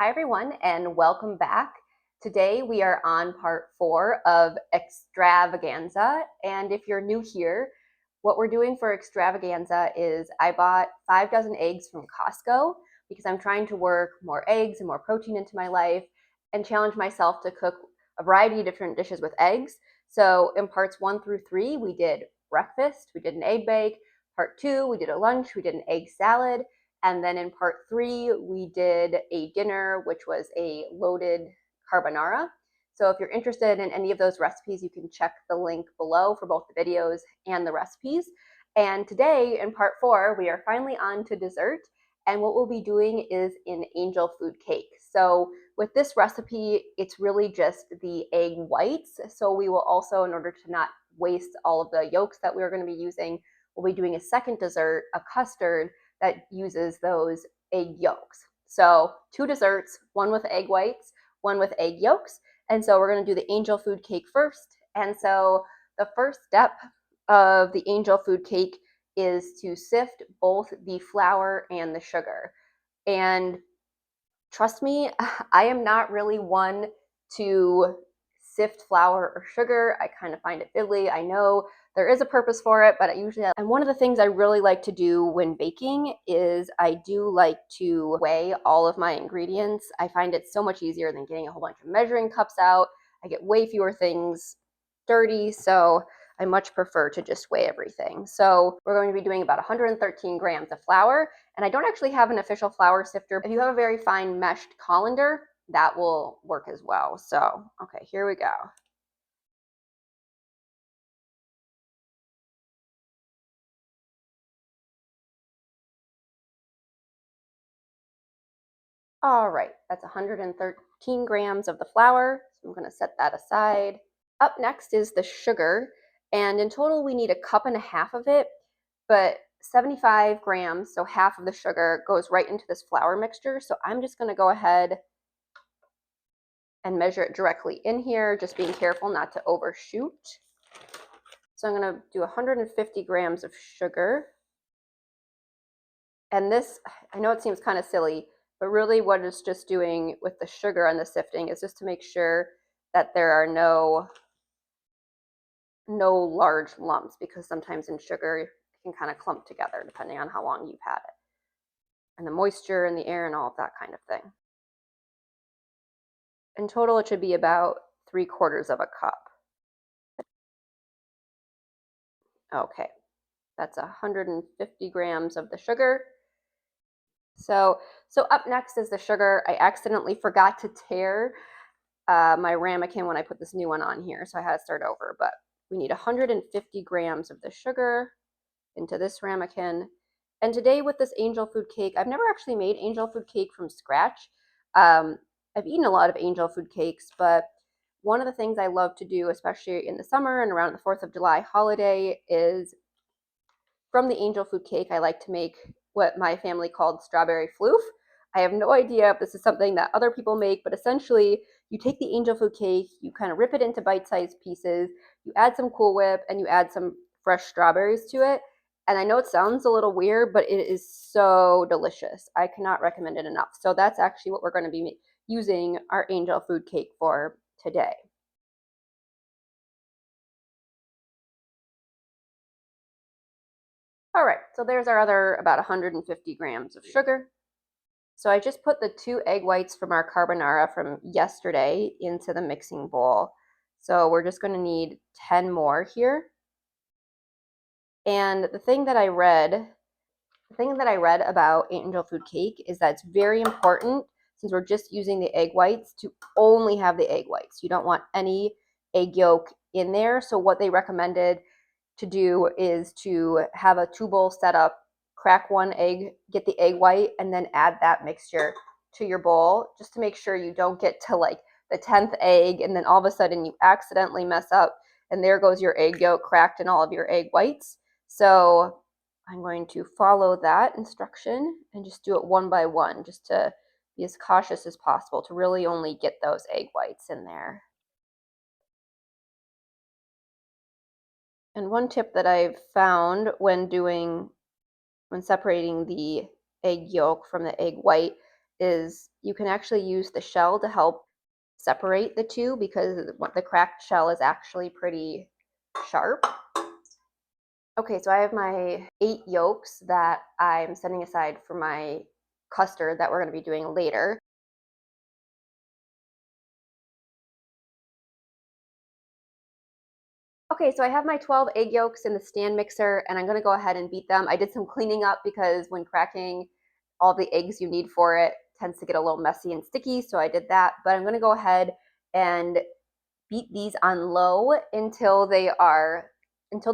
Hi, everyone, and welcome back. Today we are on part 4 of Extravaganza. And if you're new here, what we're doing for Extravaganza is I bought 5 dozen eggs from Costco because I'm trying to work more eggs and more protein into my life and challenge myself to cook a variety of different dishes with eggs. So in parts 1 through 3, we did breakfast, we did an egg bake. Part 2, we did a lunch, we did an egg salad. And then in part 3, we did a dinner, which was a loaded carbonara. So if you're interested in any of those recipes, you can check the link below for both the videos and the recipes. And today, in part 4, we are finally on to dessert. And what we'll be doing is an angel food cake. So with this recipe, it's really just the egg whites. So we will also, in order to not waste all of the yolks that we're going to be using, we'll be doing a second dessert, a custard, that uses those egg yolks. So 2 desserts, one with egg whites, one with egg yolks. And so we're going to do the angel food cake first. And so the first step of the angel food cake is to sift both the flour and the sugar. And trust me, I am not really one to sift flour or sugar. I kind of find it fiddly. I know there is a purpose for it, but and one of the things I really like to do when baking is I do like to weigh all of my ingredients. I find it so much easier than getting a whole bunch of measuring cups out. I get way fewer things dirty, so I much prefer to just weigh everything. So we're going to be doing about 113 grams of flour, and I don't actually have an official flour sifter. If you have a very fine meshed colander, that will work as well. So, okay, here we go. All right, that's 113 grams of the flour. So I'm going to set that aside. Up next is the sugar, and in total we need a cup and a half of it, but 75 grams, so half of the sugar, goes right into this flour mixture. So I'm just going to go ahead and measure it directly in here, just being careful not to overshoot. So I'm going to do 150 grams of sugar. And this, I know it seems kind of silly, but really what it's just doing with the sugar and the sifting is just to make sure that there are no large lumps, because sometimes in sugar it can kind of clump together depending on how long you've had it. And the moisture in the air and all of that kind of thing. In total, it should be about 3/4 of a cup. Okay, that's 150 grams of the sugar. So up next is the sugar. I accidentally forgot to tear my ramekin when I put this new one on here, so I had to start over. But we need 150 grams of the sugar into this ramekin. And today with this angel food cake, I've never actually made angel food cake from scratch. I've eaten a lot of angel food cakes, but one of the things I love to do, especially in the summer and around the 4th of July holiday, is from the angel food cake, I like to make what my family called strawberry floof. I have no idea if this is something that other people make, but essentially you take the angel food cake, you kind of rip it into bite-sized pieces, you add some Cool Whip, and you add some fresh strawberries to it. And I know it sounds a little weird, but it is so delicious. I cannot recommend it enough. So that's actually what we're going to be using our angel food cake for today. All right, so there's our other about 150 grams of sugar. So I just put the 2 egg whites from our carbonara from yesterday into the mixing bowl. So we're just going to need 10 more here. And the thing that I read about angel food cake is that it's very important, since we're just using the egg whites, to only have the egg whites. You don't want any egg yolk in there. So what they recommended to do is to have a 2-bowl setup, crack 1 egg, get the egg white, and then add that mixture to your bowl, just to make sure you don't get to like the 10th egg and then all of a sudden you accidentally mess up and there goes your egg yolk cracked in all of your egg whites. So I'm going to follow that instruction and just do it one by one, just to be as cautious as possible to really only get those egg whites in there. And one tip that I've found when separating the egg yolk from the egg white is you can actually use the shell to help separate the two because the cracked shell is actually pretty sharp. Okay, so I have my 8 yolks that I'm setting aside for my custard that we're going to be doing later. Okay, so I have my 12 egg yolks in the stand mixer, and I'm going to go ahead and beat them. I did some cleaning up because when cracking, all the eggs you need for it tends to get a little messy and sticky, so I did that. But I'm going to go ahead and beat these on low until they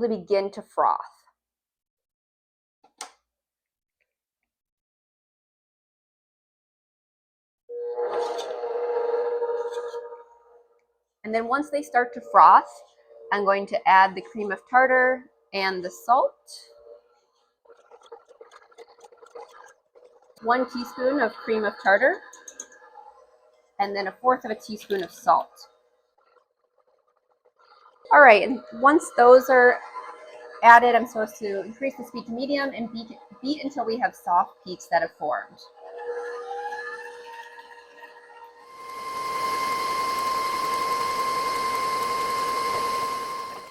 begin to froth. And then once they start to froth, I'm going to add the cream of tartar and the salt. 1 teaspoon of cream of tartar, and then 1/4 of a teaspoon of salt. All right, and once those are added, I'm supposed to increase the speed to medium and beat until we have soft peaks that have formed.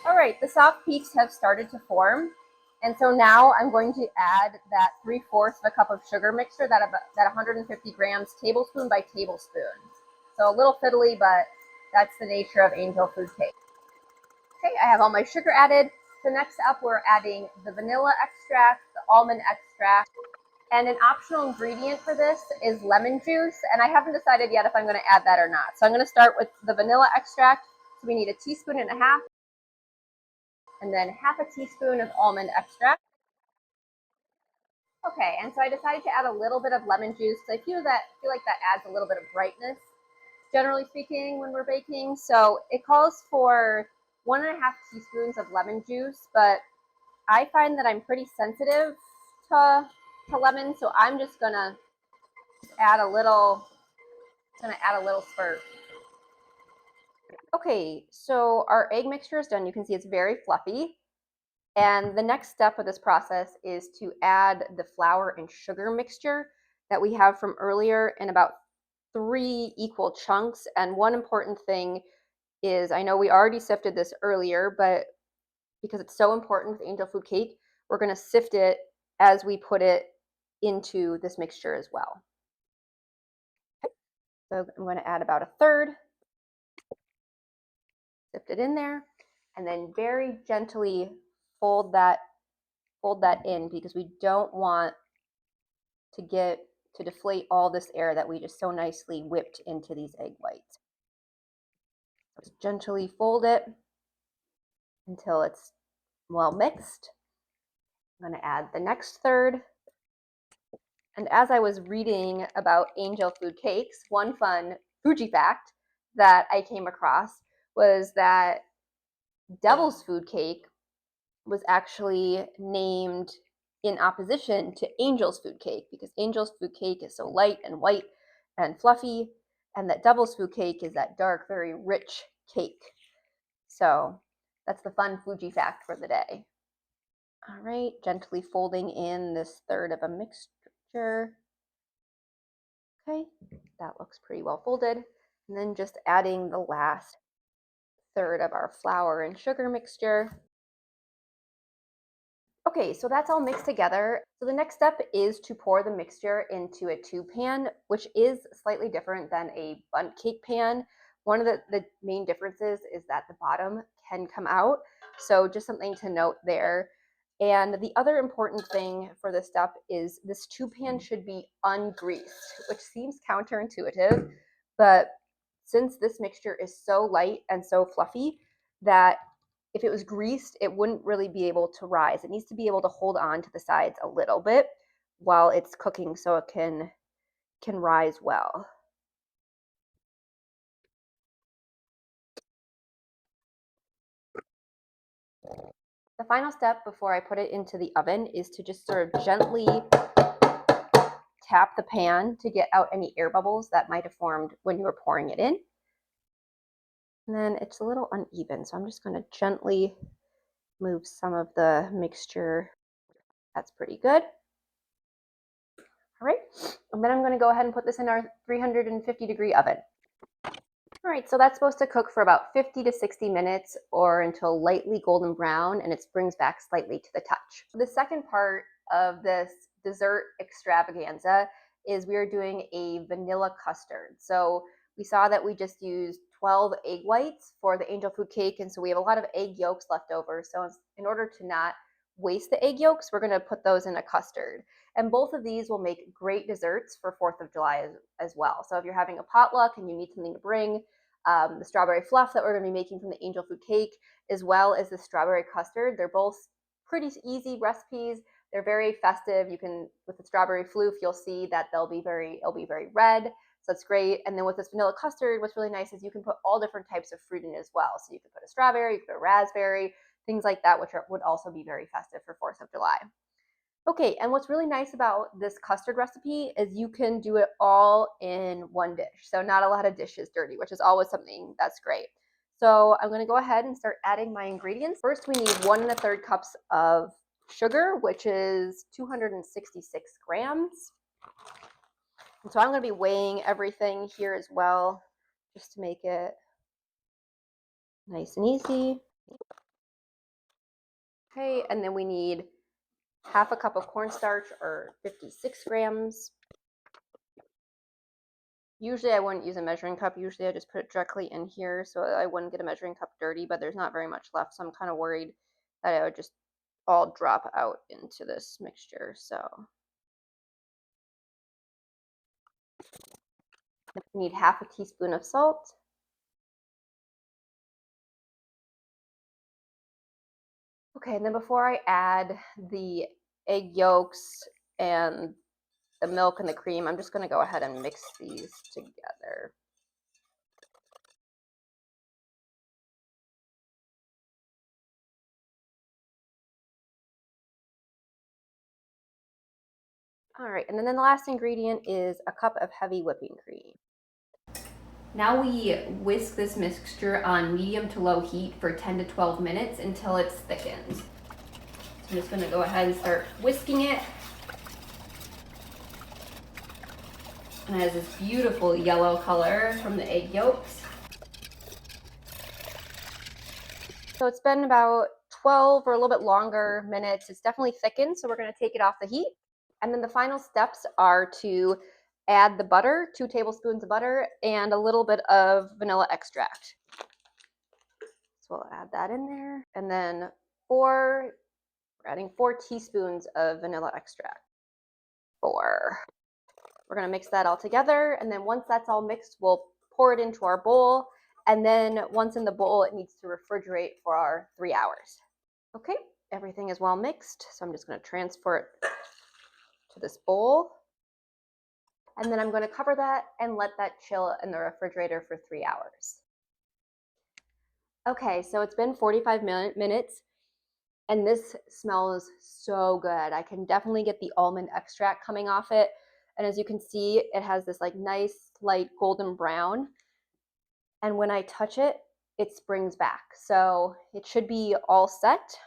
All right, the soft peaks have started to form. And so now I'm going to add that 3/4 of a cup of sugar mixture, that 150 grams, tablespoon by tablespoon. So a little fiddly, but that's the nature of angel food cake. Okay, I have all my sugar added. So next up, we're adding the vanilla extract, the almond extract, and an optional ingredient for this is lemon juice. And I haven't decided yet if I'm going to add that or not. So I'm going to start with the vanilla extract. So we need 1.5 teaspoons, and then 1/2 teaspoon of almond extract. Okay, and so I decided to add a little bit of lemon juice because I feel like that adds a little bit of brightness, generally speaking, when we're baking. So it calls for 1.5 teaspoons of lemon juice, but I find that I'm pretty sensitive to lemon, so I'm just gonna add a little. Gonna add a little spurt. Okay, so our egg mixture is done. You can see it's very fluffy. And the next step of this process is to add the flour and sugar mixture that we have from earlier in about 3 equal chunks. And one important thing is, I know we already sifted this earlier, but because it's so important with angel food cake, we're going to sift it as we put it into this mixture as well. So I'm going to add about 1/3, sift it in there, and then very gently fold that in because we don't want to deflate all this air that we just so nicely whipped into these egg whites. Just gently fold it until it's well mixed. I'm going to add the next 1/3. And as I was reading about angel food cakes, one fun Fuji fact that I came across was that devil's food cake was actually named in opposition to angel's food cake because angel's food cake is so light and white and fluffy, and that devil's food cake is that dark, very rich cake. So that's the fun Fuji fact for the day. All right, gently folding in this 1/3 of a mixture. Okay, that looks pretty well folded. And then just adding the last 1/3 of our flour and sugar mixture. Okay, so that's all mixed together. So the next step is to pour the mixture into a tube pan, which is slightly different than a bundt cake pan. One of the main differences is that the bottom can come out. So just something to note there. And the other important thing for this step is this tube pan should be ungreased, which seems counterintuitive, but since this mixture is so light and so fluffy that if it was greased, it wouldn't really be able to rise. It needs to be able to hold on to the sides a little bit while it's cooking so it can rise well. The final step before I put it into the oven is to just sort of gently tap the pan to get out any air bubbles that might have formed when you were pouring it in. And then it's a little uneven, so I'm just going to gently move some of the mixture. That's pretty good. All right, and then I'm going to go ahead and put this in our 350-degree oven. All right, so that's supposed to cook for about 50 to 60 minutes or until lightly golden brown and it springs back slightly to the touch. The second part of this dessert extravaganza is we are doing a vanilla custard. So we saw that we just used 12 egg whites for the angel food cake, and so we have a lot of egg yolks left over. So in order to not waste the egg yolks, we're going to put those in a custard. And both of these will make great desserts for 4th of July as well. So if you're having a potluck and you need something to bring, the strawberry fluff that we're going to be making from the angel food cake, as well as the strawberry custard. They're both pretty easy recipes. They're very festive. You can, with the strawberry floof, you'll see that it'll be very red. So that's great. And then with this vanilla custard, what's really nice is you can put all different types of fruit in as well. So you can put a strawberry, you can put a raspberry, things like that, which would also be very festive for 4th of July. Okay, and what's really nice about this custard recipe is you can do it all in one dish. So not a lot of dishes dirty, which is always something that's great. So I'm gonna go ahead and start adding my ingredients. First, we need 1 1/3 cups of sugar, which is 266 grams. And so I'm gonna be weighing everything here as well, just to make it nice and easy. Okay, and then we need 1/2 cup of cornstarch, or 56 grams. Usually I wouldn't use a measuring cup. Usually I just put it directly in here so I wouldn't get a measuring cup dirty, but there's not very much left, so I'm kind of worried that it would just all drop out into this mixture. So I need 1/2 teaspoon of salt. Okay, and then before I add the egg yolks and the milk and the cream, I'm just going to go ahead and mix these together. All right, and then the last ingredient is a cup of heavy whipping cream. Now we whisk this mixture on medium to low heat for 10 to 12 minutes until it's thickened. So I'm just gonna go ahead and start whisking it. And it has this beautiful yellow color from the egg yolks. So it's been about 12 or a little bit longer minutes. It's definitely thickened, so we're gonna take it off the heat. And then the final steps are to add the butter, 2 tablespoons of butter, and a little bit of vanilla extract. So we'll add that in there. And then we're adding 4 teaspoons of vanilla extract. 4. We're gonna mix that all together. And then once that's all mixed, we'll pour it into our bowl. And then once in the bowl, it needs to refrigerate for our 3 hours. Okay, everything is well mixed. So I'm just gonna transfer it to this bowl. And then I'm going to cover that and let that chill in the refrigerator for 3 hours. Okay, so it's been 45 minutes and this smells so good. I can definitely get the almond extract coming off it. And as you can see, it has this like nice light golden brown. And when I touch it, it springs back. So it should be all set.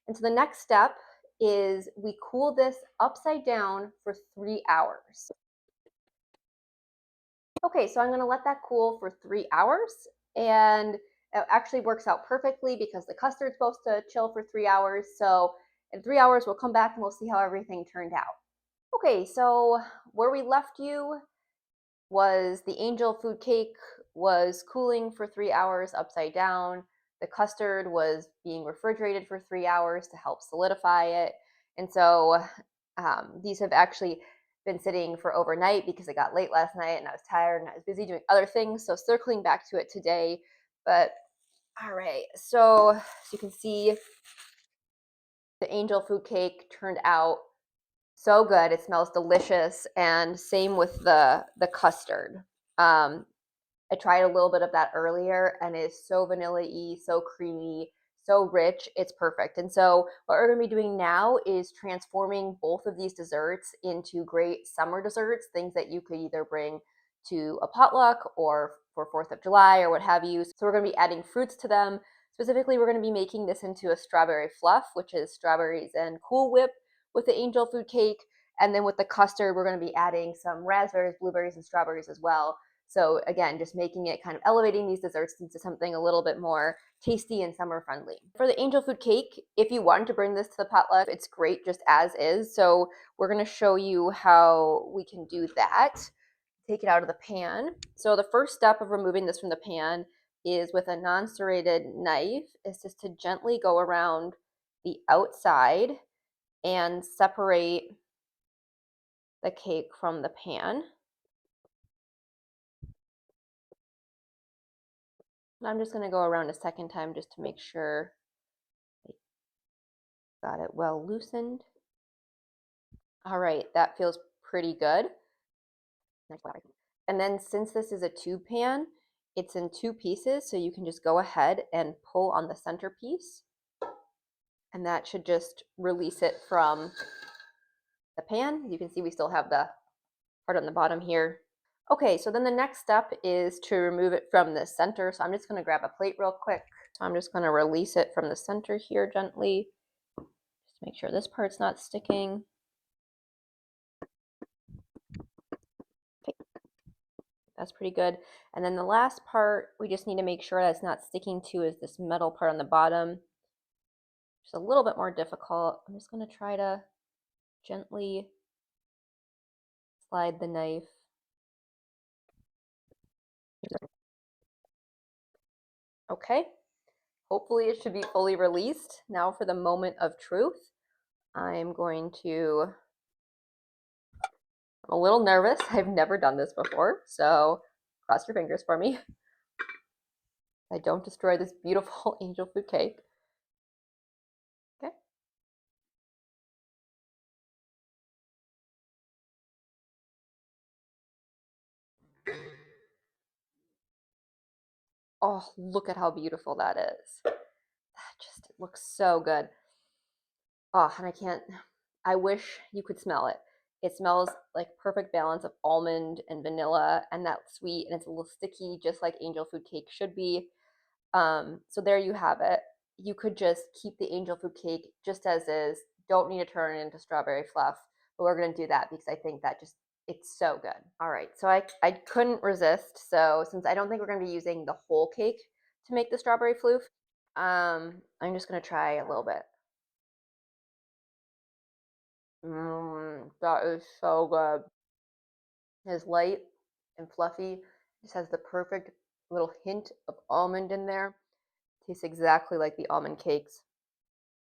And so the next step is we cool this upside down for 3 hours. Okay, so I'm gonna let that cool for 3 hours, and it actually works out perfectly because the custard's supposed to chill for 3 hours. So in 3 hours, we'll come back and we'll see how everything turned out. Okay, so where we left you was the angel food cake was cooling for 3 hours upside down. The custard was being refrigerated for 3 hours to help solidify it. And so these have actually been sitting for overnight because it got late last night and I was tired and I was busy doing other things. So circling back to it today. But all right, so as you can see, the angel food cake turned out so good. It smells delicious, and same with the custard. I tried a little bit of that earlier, and it is so vanilla-y, so creamy, so rich. It's perfect. And so what we're going to be doing now is transforming both of these desserts into great summer desserts, things that you could either bring to a potluck or for 4th of July or what have you. So we're going to be adding fruits to them. Specifically, we're going to be making this into a strawberry fluff, which is strawberries and Cool Whip with the angel food cake. And then with the custard, we're going to be adding some raspberries, blueberries, and strawberries as well. So again, just making it kind of elevating these desserts into something a little bit more tasty and summer friendly. For the angel food cake, if you wanted to bring this to the potluck, it's great just as is. So we're going to show you how we can do that. Take it out of the pan. So the first step of removing this from the pan is with a non-serrated knife is just to gently go around the outside and separate the cake from the pan. And I'm just going to go around a second time just to make sure I got it well loosened. All right, that feels pretty good. And then since this is a tube pan, it's in two pieces, so you can just go ahead and pull on the center piece. And that should just release it from the pan. You can see we still have the part on the bottom here. Okay, so then the next step is to remove it from the center. So I'm just going to grab a plate real quick. So I'm just going to release it from the center here gently. Just make sure this part's not sticking. Okay, that's pretty good. And then the last part, we just need to make sure that it's not sticking to is this metal part on the bottom. It's a little bit more difficult. I'm just going to try to gently slide the knife. Okay, hopefully it should be fully released. Now for the moment of truth. I'm going to, I'm a little nervous. I've never done this before, so cross your fingers for me. I don't destroy this beautiful angel food cake. Okay. Oh, look at how beautiful that is. That just looks so good. Oh, and I wish you could smell it. It smells like perfect balance of almond and vanilla and that sweet, and it's a little sticky, just like angel food cake should be. So there you have it. You could just keep the angel food cake just as is. Don't need to turn it into strawberry fluff, but we're going to do that because I think that just, it's so good. All right, so I couldn't resist. So since I don't think we're going to be using the whole cake to make the strawberry floof, I'm just going to try a little bit. That is so good. It's light and fluffy. Just has the perfect little hint of almond in there. Tastes exactly like the almond cakes,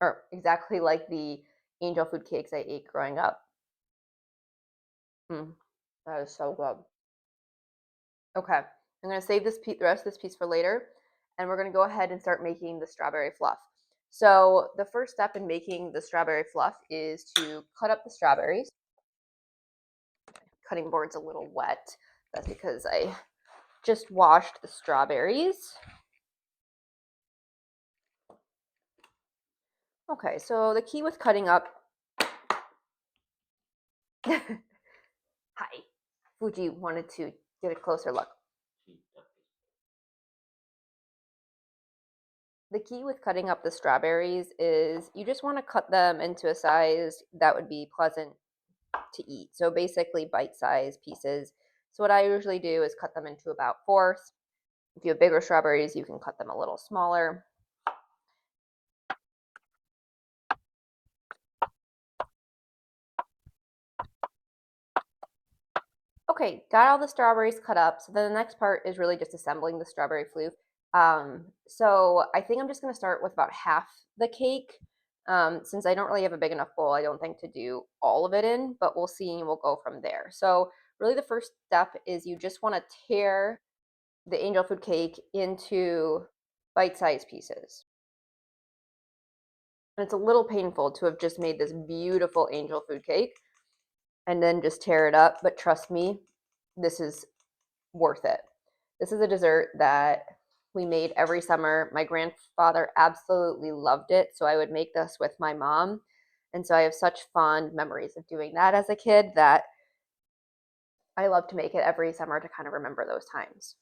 or exactly like the angel food cakes I ate growing up. That is so good. Okay, I'm going to save the rest of this piece for later, and we're going to go ahead and start making the strawberry fluff. So the first step in making the strawberry fluff is to cut up the strawberries. Cutting board's a little wet. That's because I just washed the strawberries. Okay, so the key with cutting up. Hi. Fuji wanted to get a closer look. The key with cutting up the strawberries is you just want to cut them into a size that would be pleasant to eat. So basically bite-sized pieces. So what I usually do is cut them into about fourths. If you have bigger strawberries, you can cut them a little smaller. Okay, got all the strawberries cut up. So then the next part is really just assembling the strawberry floof. So I think I'm just going to start with about half the cake. Since I don't really have a big enough bowl, I don't think to do all of it in, but we'll see and we'll go from there. So really the first step is you just want to tear the angel food cake into bite-sized pieces. And it's a little painful to have just made this beautiful angel food cake and then just tear it up, but trust me, this is worth it. This is a dessert that we made every summer. My grandfather absolutely loved it, so I would make this with my mom. And so I have such fond memories of doing that as a kid that I love to make it every summer to kind of remember those times.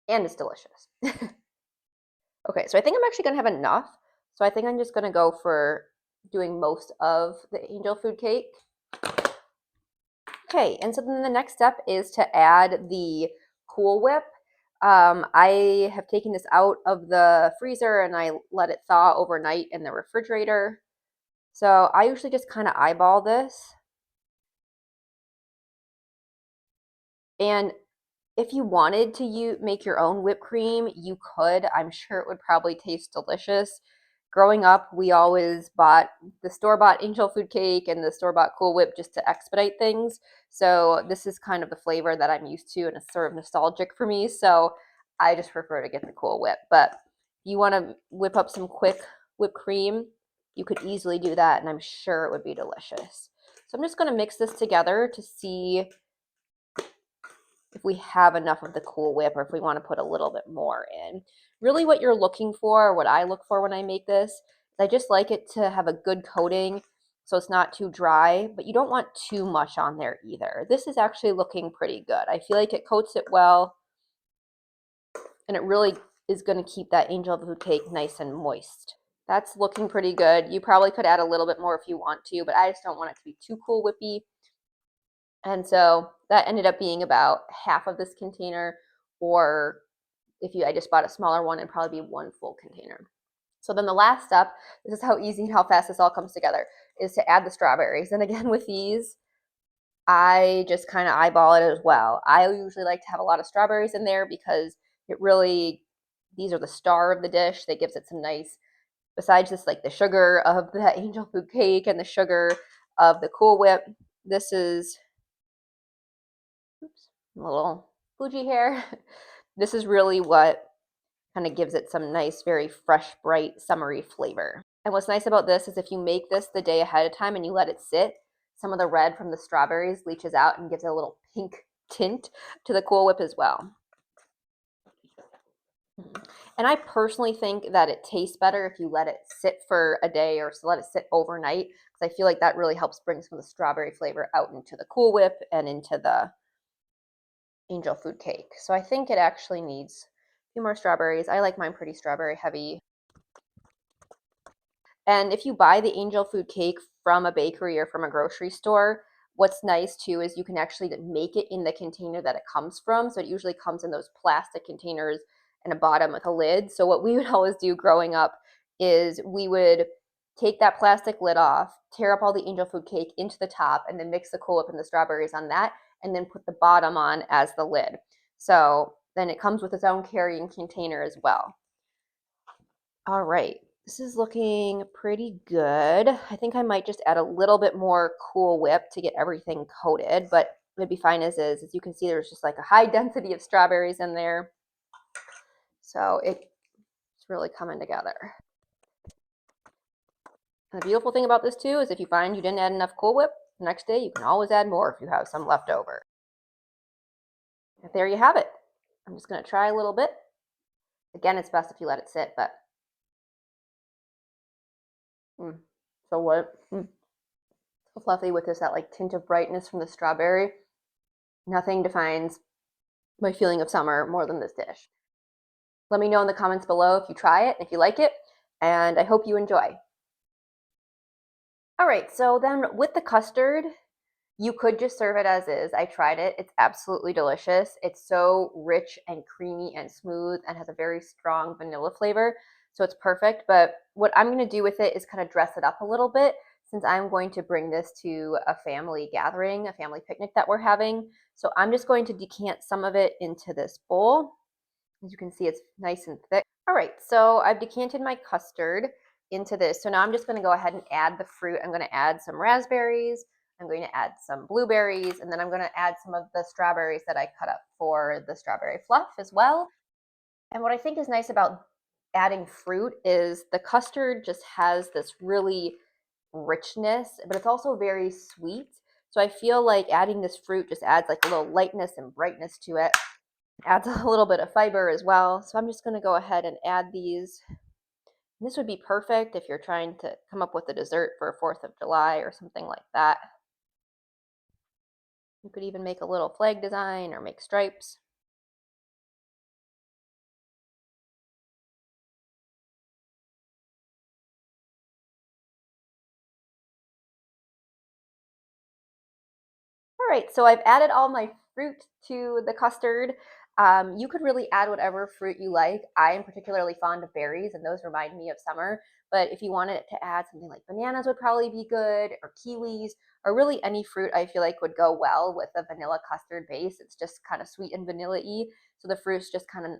And it's delicious. Okay, so I think I'm actually going to have enough. So I think I'm just going to go for doing most of the angel food cake. Okay, and so then the next step is to add the Cool Whip. I have taken this out of the freezer and I let it thaw overnight in the refrigerator. So I usually just kind of eyeball this. And if you wanted to make your own whipped cream, you could. I'm sure it would probably taste delicious. Growing up, we always bought the store-bought angel food cake and the store-bought Cool Whip just to expedite things. So this is kind of the flavor that I'm used to and it's sort of nostalgic for me. So I just prefer to get the Cool Whip. But if you want to whip up some quick whipped cream, you could easily do that and I'm sure it would be delicious. So I'm just going to mix this together to see if we have enough of the Cool Whip or if we want to put a little bit more in. Really what you're looking for, what I look for when I make this, is I just like it to have a good coating so it's not too dry, but you don't want too much on there either. This is actually looking pretty good. I feel like it coats it well and it really is going to keep that angel food cake nice and moist. That's looking pretty good. You probably could add a little bit more if you want to, but I just don't want it to be too Cool Whippy. And so that ended up being about half of this container, or I just bought a smaller one, it'd probably be one full container. So then the last step, this is how easy and how fast this all comes together, is to add the strawberries. And again, with these, I just kind of eyeball it as well. I usually like to have a lot of strawberries in there because these are the star of the dish. That gives it some nice, besides just like the sugar of the angel food cake and the sugar of the Cool Whip, this is, oops, a little Fuji hair. This is really what kind of gives it some nice, very fresh, bright, summery flavor. And what's nice about this is if you make this the day ahead of time and you let it sit, some of the red from the strawberries leaches out and gives it a little pink tint to the Cool Whip as well. And I personally think that it tastes better if you let it sit for a day or let it sit overnight, because I feel like that really helps bring some of the strawberry flavor out into the Cool Whip and into the angel food cake. So I think it actually needs a few more strawberries. I like mine pretty strawberry heavy. And if you buy the angel food cake from a bakery or from a grocery store, what's nice too is you can actually make it in the container that it comes from. So it usually comes in those plastic containers and a bottom with a lid. So what we would always do growing up is we would take that plastic lid off, tear up all the angel food cake into the top, and then mix the Cool Whip and the strawberries on that, and then put the bottom on as the lid. So then it comes with its own carrying container as well. All right, this is looking pretty good. I think I might just add a little bit more Cool Whip to get everything coated, but it'd be fine as is. As you can see, there's just like a high density of strawberries in there. So it's really coming together. And the beautiful thing about this too is if you find you didn't add enough Cool Whip, the next day you can always add more if you have some left over. And there you have it. I'm just gonna try a little bit. Again, it's best if you let it sit, but so what? So fluffy with this that like tint of brightness from the strawberry. Nothing defines my feeling of summer more than this dish. Let me know in the comments below if you try it, if you like it, and I hope you enjoy. All right, so then with the custard, you could just serve it as is. I tried it. It's absolutely delicious. It's so rich and creamy and smooth and has a very strong vanilla flavor. So it's perfect. But what I'm going to do with it is kind of dress it up a little bit, since I'm going to bring this to a family gathering, a family picnic that we're having. So I'm just going to decant some of it into this bowl. As you can see, it's nice and thick. All right, so I've decanted my custard into this. So now I'm just going to go ahead and add the fruit. I'm going to add some raspberries. I'm going to add some blueberries, and then I'm going to add some of the strawberries that I cut up for the strawberry fluff as well. And what I think is nice about adding fruit is the custard just has this really richness, but it's also very sweet. So I feel like adding this fruit just adds like a little lightness and brightness to it. Adds a little bit of fiber as well. So I'm just going to go ahead and add these. This would be perfect if you're trying to come up with a dessert for 4th of July or something like that. You could even make a little flag design or make stripes. All right, so I've added all my fruit to the custard. You could really add whatever fruit you like. I am particularly fond of berries, and those remind me of summer. But if you wanted to add something like bananas, would probably be good, or kiwis, or really any fruit I feel like would go well with a vanilla custard base. It's just kind of sweet and vanilla-y, so the fruits just kind of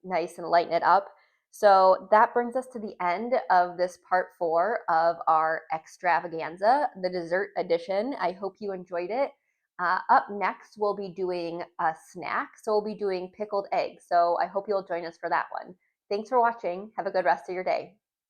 nice and lighten it up. So that brings us to the end of this part 4 of our extravaganza, the dessert edition. I hope you enjoyed it. Up next, we'll be doing a snack. So we'll be doing pickled eggs. So I hope you'll join us for that one. Thanks for watching. Have a good rest of your day.